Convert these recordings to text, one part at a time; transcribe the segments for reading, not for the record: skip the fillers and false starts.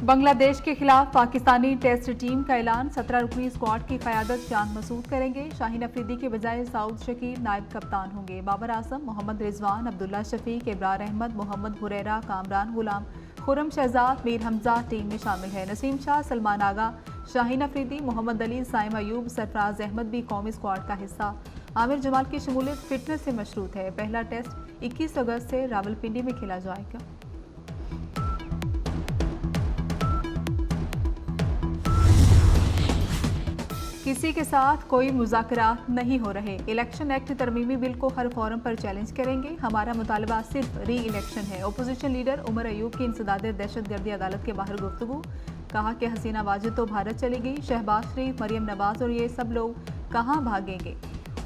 बांग्लादेश के खिलाफ Pakistani test team का ऐलान। 17 रुकनी स्क्वाड की क़यादत जान मसूद करेंगे। शाहीन अफरीदी के बजाय सऊद शकील नायब कप्तान होंगे। बाबर आजम, मोहम्मद रिजवान, अब्दुल्ला शफीक, इब्रार अहमद, मोहम्मद हुरैरा, कामरान गुलाम, खुर्रम शहजाद, मीर हमजा टीम में शामिल है। नसीम शाह, सलमान आगा, शाहीन अफरीदी, मोहम्मद अली, साइम अयूब, सरफराज अहमद भी कौमी स्क्वाड का हिस्सा। आमिर जमाल की शमूलियत फिटनेस से मशरूत है। पहला टेस्ट 21 अगस्त से रावलपिंडी में खेला जाएगा। किसी के साथ कोई मुज़ाकरात नहीं हो रहे। इलेक्शन एक्ट तरमीमी बिल को हर फोरम पर चैलेंज करेंगे। हमारा मुतालबा सिर्फ री इलेक्शन है। ओपोजिशन लीडर उमर अयूब की इंसदाद दहशतगर्दी अदालत के बाहर गुफ्तगू। कहा कि हसीना वाजिद तो भारत चली गई, शहबाज शरीफ, मरियम नवाज और ये सब लोग कहाँ भागेंगे।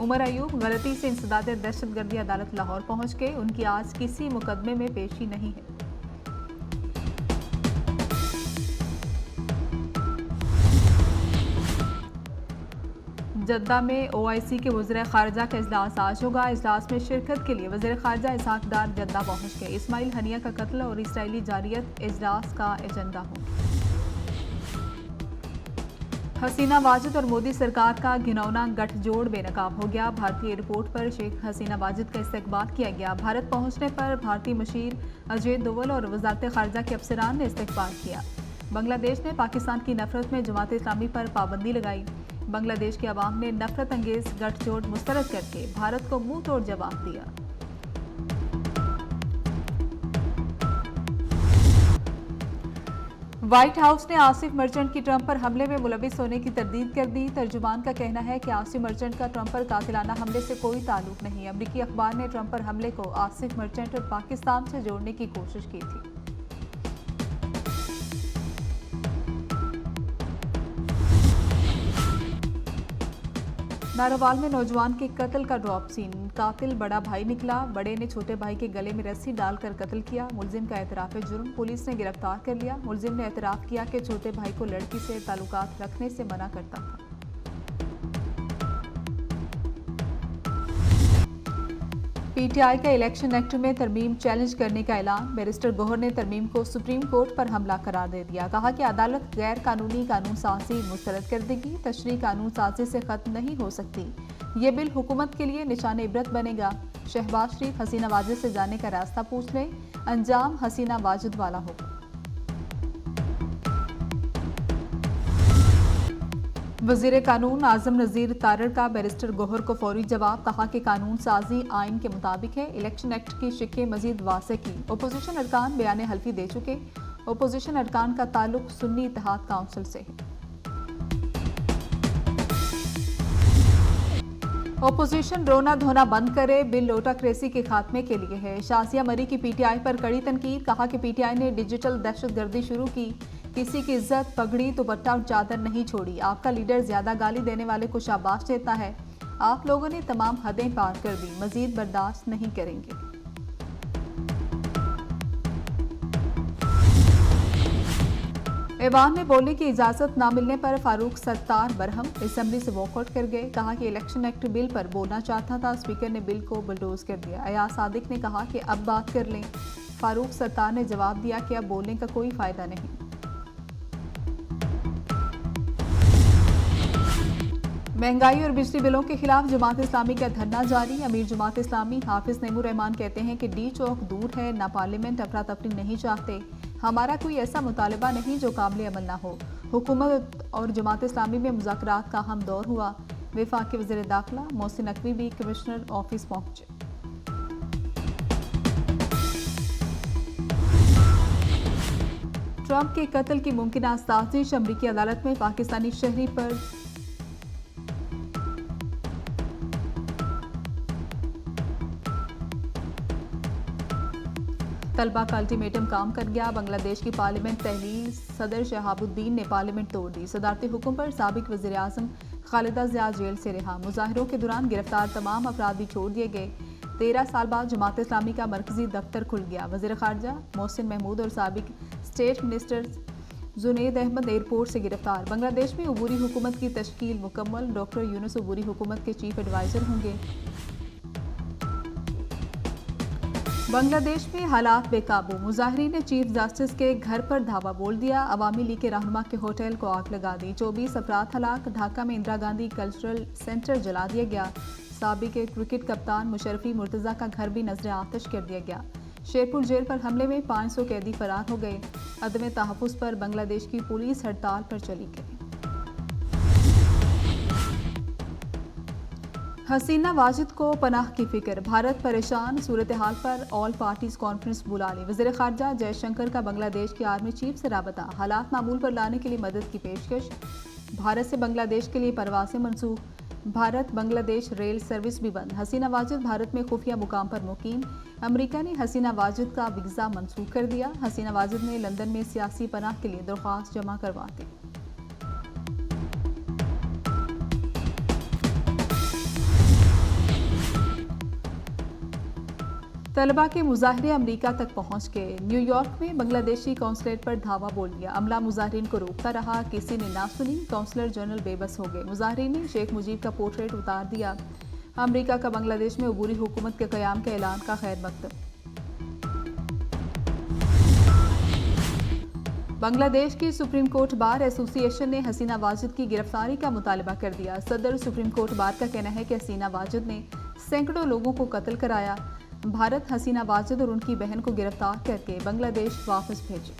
उमर अयूब गलती से इंसदाद दहशतगर्दी अदालत लाहौर पहुँच गए। उनकी आज किसी मुकदमे में पेशी नहीं है। जद्दा में OIC के वज़ीर ख़ारजा का इजलास आज होगा। इजलास में शिरकत के लिए वज़ीर ख़ारजा इसहाक डार जद्दा पहुँच गए। इस्माइल हनिया का कत्ल और इसराइली जारियत इजलास का एजेंडा होंगे। हसीना वाजिद और मोदी सरकार का घिनौना गठजोड़ बेनकाब हो गया। भारतीय एयरपोर्ट पर शेख हसीना वाजिद का इस्तकबाल किया गया। भारत पहुँचने पर भारतीय मशीर अजय दोवल और वज़ारत ख़ारजा के अफसरान ने इस्तकबाल किया। बांग्लादेश ने पाकिस्तान की नफरत में जमात इस्लामी पर पाबंदी लगाई। बांग्लादेश के अवाम ने नफरत अंगेज गठजोड़ मुस्तरद करके भारत को मुंह तोड़ जवाब दिया। व्हाइट हाउस ने आसिफ मर्चेंट की ट्रंप पर हमले में मुलविस होने की तरदीद कर दी। तर्जुमान का कहना है कि आसिफ मर्चेंट का ट्रंप पर कातिलाना हमले से कोई ताल्लुक नहीं। अमरीकी अखबार ने ट्रंप पर हमले को आसिफ मर्चेंट और पाकिस्तान से जोड़ने की कोशिश की थी। नारोवाल में नौजवान के कत्ल का ड्रॉप सीन। कातिल बड़ा भाई निकला। बड़े ने छोटे भाई के गले में रस्सी डालकर कत्ल किया। मुलजिम का एतराफ़ जुर्म। पुलिस ने गिरफ्तार कर लिया। मुलजिम ने एतराफ़ किया कि छोटे भाई को लड़की से ताल्लुकात रखने से मना करता था। PTI का इलेक्शन एक्ट में तरमीम चैलेंज करने का ऐलान। बैरिस्टर गौहर ने तरमीम को सुप्रीम कोर्ट पर हमला करार दे दिया। कहा कि अदालत गैर कानूनी कानून साजी मुस्तरद कर देगी। तशरीह कानून साजी से खत्म नहीं हो सकती। ये बिल हुकूमत के लिए निशान इबरत बनेगा। शहबाज शरीफ हसीना वाजिद से जाने का रास्ता पूछ लें, अंजाम हसीना वाजिद वाला होगा। वज़ीर कानून आजम नज़ीर तारड़ का बैरिस्टर गौहर को फौरी जवाब। कहा कि कानून साजी आइन के मुताबिक है। इलेक्शन एक्ट की शिक्के मजीद वाज़ेह की। ओपोजिशन अरकान बयान हल्फी दे चुके। ओपोजिशन अरकान का ताल्लुक सुन्नी इत्तेहाद काउंसिल से है। ओपोजिशन रोना धोना बंद करे, बिल लोटाक्रेसी के खात्मे के लिए है। शाजिया मरी की PTI पर कड़ी तनकीद। कहा कि PTI ने डिजिटल दहशतगर्दी शुरू की। किसी की इज्जत, पगड़ी, दुपट्टा और चादर नहीं छोड़ी। आपका लीडर ज्यादा गाली देने वाले को शाबाश देता है। आप लोगों ने तमाम हदें पार कर दी। मजीद बर्दाश्त नहीं करेंगे। ऐवान में बोलने की इजाजत न मिलने पर फारूक सत्तार बरहम असेंबली से वॉकआउट कर गए। कहा कि इलेक्शन एक्ट बिल पर बोलना चाहता था। स्पीकर ने बिल को बुलडोज कर दिया। अयाज सादिक ने कहा कि अब बात कर लें। फारूक सत्तार ने जवाब दिया कि अब बोलने का कोई फायदा नहीं। महंगाई और बिजली बिलों के खिलाफ जमात इस्लामी का धरना जारी। अमीर जमात इस्लामी हाफिज नईमुर रहमान कहते हैं कि डी चौक दूर है, ना पार्लियामेंट अफरा तफरी नहीं चाहते। हमारा कोई ऐसा मुतालबा नहीं जो काबिल अमल ना हो। हुकूमत और जमात इस्लामी में मुज़ाकरात का हम दौर हुआ। वफाकी वज़ीर दाखिला मोहसिन नकवी भी कमिश्नर ऑफिस पहुंचे। ट्रंप के कत्ल की मुमकिन साजिश। अमरीकी अदालत में पाकिस्तानी शहरी पर तलबा का अल्टीमेटम काम कर गया। बांग्लादेश की पार्लियामेंट तहलील। सदर शहाबुद्दीन ने पार्लियामेंट तोड़ दी। सदारती हुक्म पर साबिक वज़ीर आज़म खालिदा ज़िया जेल से रिहा। मुजाहिरों के दौरान गिरफ्तार तमाम अफराद भी छोड़ दिए गए। 13 साल बाद जमात इस्लामी का मरकजी दफ्तर खुल गया। वज़ीर ख़ारजा मोहसिन महमूद और साबिक state minister Junaid Ahmed airport से गिरफ्तार। बांग्लादेश में अबूरी हुकूमत की तश्कील मुकम्मल। डॉक्टर यूनुस अबूरी हुकूमत के चीफ एडवाइज़र होंगे। बांग्लादेश में हालात बेकाबू, मुजाहिरीन ने चीफ जस्टिस के घर पर धावा बोल दिया। अवामी लीग के रहनुमा के होटल को आग लगा दी। 24 अफराद हलाक। ढाका में इंदिरा गांधी कल्चरल सेंटर जला दिया गया। साबिक क्रिकेट कप्तान मुशर्रफी मुर्तजा का घर भी नजर आतिश कर दिया गया। शेरपुर जेल पर हमले में 500 कैदी फरार हो गए। अदम तहफ़्फ़ुज़ पर बांग्लादेश की पुलिस हड़ताल पर चली गई। हसीना वाजिद को पनाह की फिक्र, भारत परेशान, सूरत हाल पर ऑल पार्टीज कॉन्फ्रेंस बुला ली। वज़ीर ख़ारजा जयशंकर का बांग्लादेश की आर्मी चीफ से राबता, हालात मामूल पर लाने के लिए मदद की पेशकश। भारत से बांग्लादेश के लिए परवासें मनसूख। भारत बांग्लादेश रेल सर्विस भी बंद। हसीना वाजिद भारत में खुफिया मुकाम पर मुकीम। अमेरिका ने हसीना वाजिद का वीज़ा मनसूख कर दिया। हसीना वाजिद ने लंदन में सियासी पनाह के लिए दरख्वास्त जमा करवा दी। तलबा के मुजाहरे अमेरिका तक पहुंच गए। न्यूयॉर्क में बांग्लादेशी कौंसलेट पर धावा बोल दिया। अमला मुजाहरीन को रोकता रहा, किसी ने ना सुनी। कौंसलर जनरल बेबस हो गए। मुजाहरीन ने शेख मुजीब का पोर्ट्रेट उतार दिया। अमेरिका का बांग्लादेश में अबूरी हुकूमत के क़याम के ऐलान का खैर मकतब। बांग्लादेश की सुप्रीम कोर्ट बार एसोसिएशन ने हसीना वाजिद की गिरफ्तारी का मुतालबा कर दिया। सदर सुप्रीम कोर्ट बार का कहना है कि हसीना वाजिद ने सैकड़ों लोगों को कत्ल कराया। भारत हसीना वाजिद और उनकी बहन को गिरफ्तार करके बांग्लादेश वापस भेजे।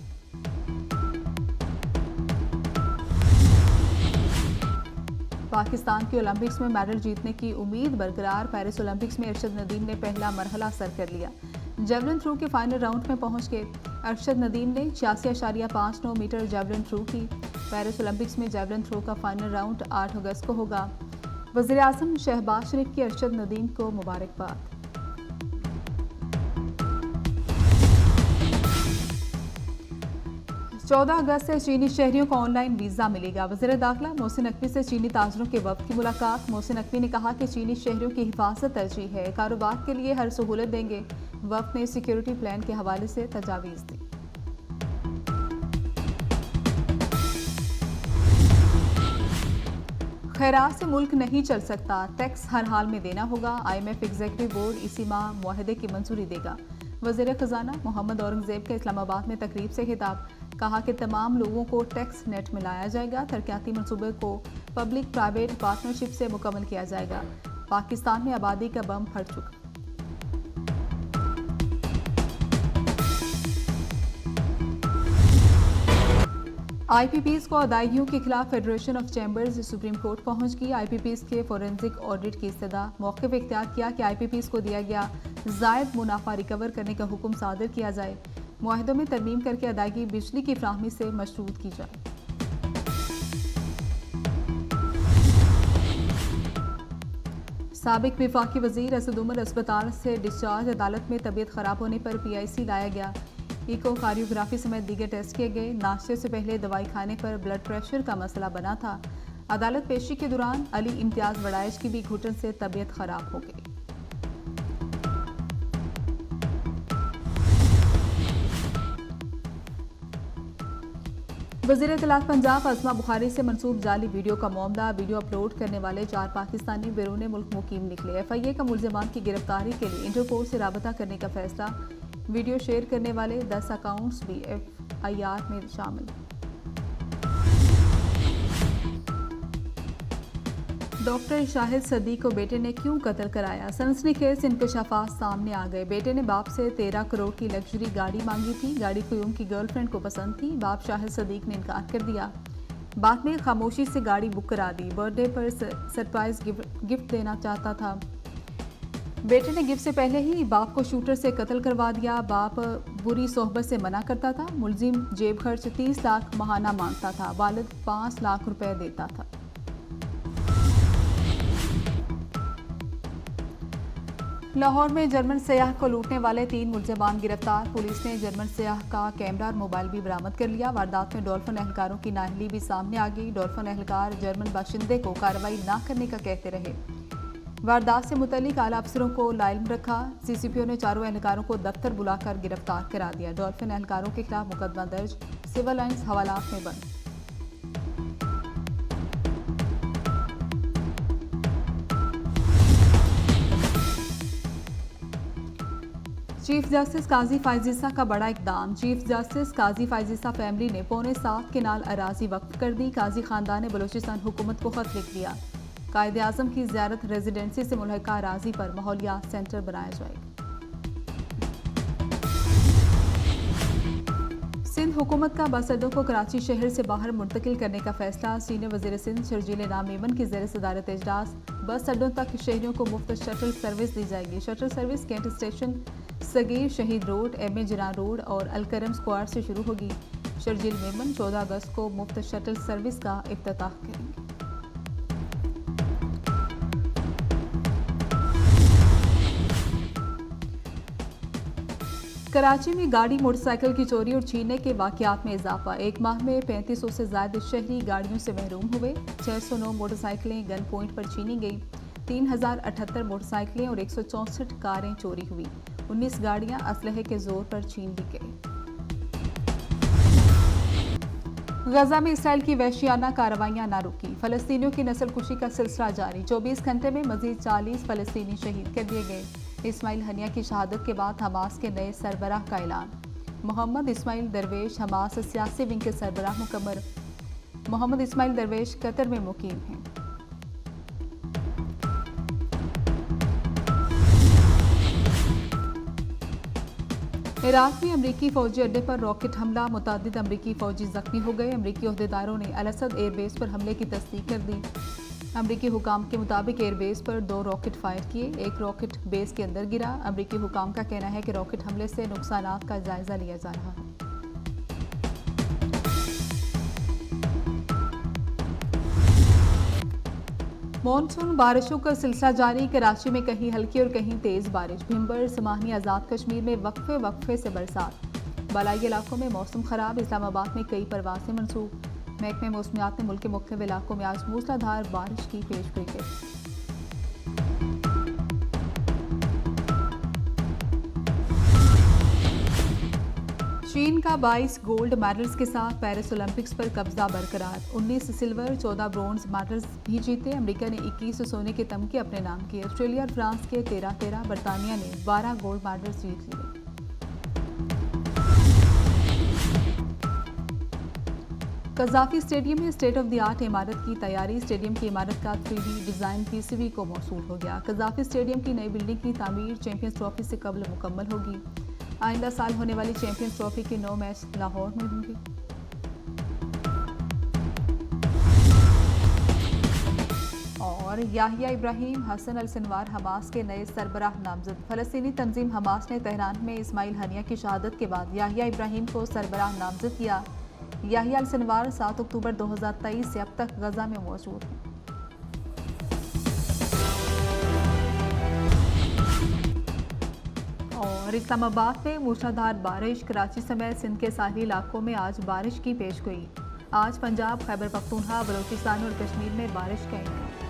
पाकिस्तान की ओलंपिक्स में मेडल जीतने की उम्मीद बरकरार। पेरिस ओलंपिक्स में अरशद नदीम ने पहला मरहला सर कर लिया। जेवलिन थ्रो के फाइनल राउंड में पहुंच गए। अरशद नदीम ने 86.59 मीटर जेवलिन थ्रो की। पेरिस ओलंपिक्स में जेवलिन थ्रो का फाइनल राउंड 8 अगस्त को होगा। वज़ीर आज़म शहबाज शरीफ की अरशद नदीम को मुबारकबाद। 14 अगस्त से चीनी शहरियों को ऑनलाइन वीज़ा मिलेगा। वज़ीर दाखिला मोहसिन नकवी से चीनी ताजरों के वफ़द की मुलाकात। मोहसिन नकवी ने कहा कि चीनी शहरियों की हिफाजत तरजीह है, कारोबार के लिए हर सहूलत देंगे। वफ़द ने सिक्योरिटी प्लान के हवाले से तजावीज़ दी। खैरात से मुल्क नहीं चल सकता, टैक्स हर हाल में देना होगा। IMF एग्जीक्यूटिव बोर्ड इसी माह मुआहदे की मंजूरी देगा। वज़ीर ख़जाना मोहम्मद औरंगज़ेब का इस्लामाबाद में तकरीब से खिताब। कहा कि तमाम लोगों को टैक्स नेट में लाया जाएगा। तरक्याती मनसूबे को पब्लिक प्राइवेट पार्टनरशिप से मुकम्मल किया जाएगा। पाकिस्तान में आबादी का बम फट चुका। IPPs को अदायगियों के खिलाफ federation of chambers supreme court पहुंच गई। IPPs के फोरेंसिक ऑडिट की इस्तदा। मौक़िफ़ इख्तियार किया कि IPPs को दिया गया ज़ायद मुनाफा रिकवर करने का हुक्म सादर किया जाए। मुआहदों में तरमीम करके अदायगी बिजली की फ्राहमी से मशरूत की जाए। साबिक वफाकी वज़ीर असद उमर अस्पताल से डिस्चार्ज। अदालत में तबीयत ख़राब होने पर PIC लाया गया। इको कार्डियोग्राफी समेत दीगर टेस्ट किए गए। नाश्ते से पहले दवाई खाने पर ब्लड प्रेशर का मसला बना था। अदालत पेशी के दौरान अली इम्तियाज़ वड़ाइश की भी घुटन से तबीयत खराब हो गई। वज़ीर इत्तलात पंजाब अज़मा बुखारी से मंसूब जाली वीडियो का मामला। वीडियो अपलोड करने वाले 4 पाकिस्तानी बैरून मुल्क मुकीम निकले। FIA का मुल्ज़िमान की गिरफ्तारी के लिए इंटरपोल से राबता करने का फैसला। वीडियो शेयर करने वाले 10 अकाउंट्स भी FIR में शामिल। डॉक्टर शाहिद सदीक को बेटे ने क्यों कत्ल कराया? सनसनीखेज इंकशाफात सामने आ गए। बेटे ने बाप से 13 करोड़ की लग्जरी गाड़ी मांगी थी। गाड़ी क्यूम की गर्लफ्रेंड को पसंद थी। बाप शाहिद सदीक ने इनकार कर दिया। बाद में खामोशी से गाड़ी बुक करा दी। बर्थडे पर सरप्राइज गिफ्ट देना चाहता था। बेटे ने गिफ्ट से पहले ही बाप को शूटर से कत्ल करवा दिया। बाप बुरी सोहबत से मना करता था। मुलजिम जेब खर्च 30 लाख माहाना मांगता था। वालिद 5 लाख रुपए देता था। लाहौर में जर्मन सयाह को लूटने वाले 3 मुलजमान गिरफ्तार। पुलिस ने जर्मन सयाह का कैमरा और मोबाइल भी बरामद कर लिया। वारदात में डॉल्फिन एहलकारों की नाअहली भी सामने आ गई। डॉल्फिन एहलकार जर्मन बाशिंदे को कार्रवाई न करने का कहते रहे। वारदात से मुतल्लिक आला अफसरों को लाइल्म रखा। CCPO ने चारों एहलकारों को दफ्तर बुलाकर गिरफ्तार करा दिया। डॉल्फिन एहलकारों के खिलाफ मुकदमा दर्ज, सिविल लाइन्स हवालात में बंद। चीफ जस्टिस काजी फायजीसा का बड़ा इकदाम। चीफ जस्टिस काजी फायजीसा फैमिली ने पौने 7 केनाल अराजी वक्फ कर दी। काजी खानदान ने बलूचिस्तान हुकूमत को खत लिख दिया। कायद आजम की ज़ियारत रेजिडेंसी से मुल्हका अराजी पर माहौलियात सेंटर बनाया जाएगा। सिंध हुकूमत का बस अड्डों को कराची शहर से बाहर मुंतकिल करने का फैसला। सीनियर वज़ीर सिंध शर्जील नाम मेमन की ज़ेर सदारत इजलास। बस अड्डों तक शहरियों को मुफ्त शटल सर्विस दी जाएगी। Shuttle service cantt station, Sagheer Shaheed road, M A Jinnah road और अलकरम स्क्वायर से शुरू होगी। शर्जील मेमन 14 अगस्त को मुफ्त शटल सर्विस का इफ्तिताह करेंगे। कराची में गाड़ी मोटरसाइकिल की चोरी और छीनने के वाकयात में इजाफा। एक माह में 3500 से ज्यादा शहरी गाड़ियों से महरूम हुए। 609 मोटरसाइकिलें गन पॉइंट पर छीनी गई। 3078 मोटरसाइकिलें और 164 कारें चोरी हुई। 19 गाड़ियां असलहे के जोर पर छीन ली गई। गजा में इसराइल की वहशियाना कार्रवाइयां न रुकी। फलस्तीनियों की नस्लकुशी का सिलसिला जारी। 24 घंटे में मजीद 40 फलस्तीनी शहीद कर दिए गए। इस्माइल हनिया की शहादत के बाद हमास के नए सरबराह का ऐलान। मोहम्मद इस्माइल दरवेश हमास सियासी विंग के सरबराह मुकम्मल। मोहम्मद इस्माइल दरवेश कतर में मुकीम हैं। इराक में अमरीकी फौजी अड्डे पर रॉकेट हमला। मुतअद्दिद अमरीकी फौजी जख्मी हो गए। अमरीकी ओहदेदारों ने अल असद एयरबेस पर हमले की तस्दीक कर दी। अमरीकी हुकाम के मुताबिक एयरबेस पर 2 रॉकेट फायर किए। एक रॉकेट बेस के अंदर गिरा। अमरीकी हुकाम का कहना है कि रॉकेट हमले से नुकसानात का जायजा लिया जा रहा है। मॉनसून बारिशों का सिलसिला जारी। कराची में कहीं हल्की और कहीं तेज बारिश। भिंबर, समानी, आज़ाद कश्मीर में वक्फे से बरसात। बालाई इलाकों में मौसम खराब। इस्लामाबाद में कई परवासें मनसूख। महकमे मौसमियात ने मुल्क के मुख्तलिफ इलाकों में आज मूसलाधार बारिश की पेशगोई की। चीन का 22 गोल्ड मेडल्स के साथ पेरिस ओलंपिक्स पर कब्जा बरकरार। 19 सिल्वर, 14 ब्रोंज मेडल्स भी जीते। अमेरिका ने 21 सोने के तमगे अपने नाम किए। ऑस्ट्रेलिया और फ्रांस के 13-13, बरतानिया ने 12 गोल्ड मेडल्स जीत लिए। कज़ाफी स्टेडियम में स्टेट ऑफ द आर्ट इमारत की तैयारी। स्टेडियम की इमारत का 3D डिज़ाइन PCB को मौसूल हो गया। कज़ाफी स्टेडियम की नई बिल्डिंग की तामीर चैंपियंस ट्रॉफी से कबल मुकम्मल होगी। आइंदा साल होने वाली चैंपियंस ट्रॉफी के 9 मैच लाहौर में होंगे। और याहिया इब्राहिम, हसन अल सिनवार हमास के नए सरबराह नामजद। फलस्तीनी तंजीम हमास ने तेहरान में इस्माइल हनिया की शहादत के बाद याहिया इब्राहिम को सरबराह नामजद किया। याहिया अल सिनवार 7 अक्टूबर 2023 से अब तक गजा में मौजूद हैं। और इस्लामाबाद में मूसलाधार बारिश। कराची समेत सिंध के साहिली इलाकों में आज बारिश की पेशगोई। आज पंजाब, खैबर पख्तूनख्वा, बलूचिस्तान और कश्मीर में बारिश का इम्कान।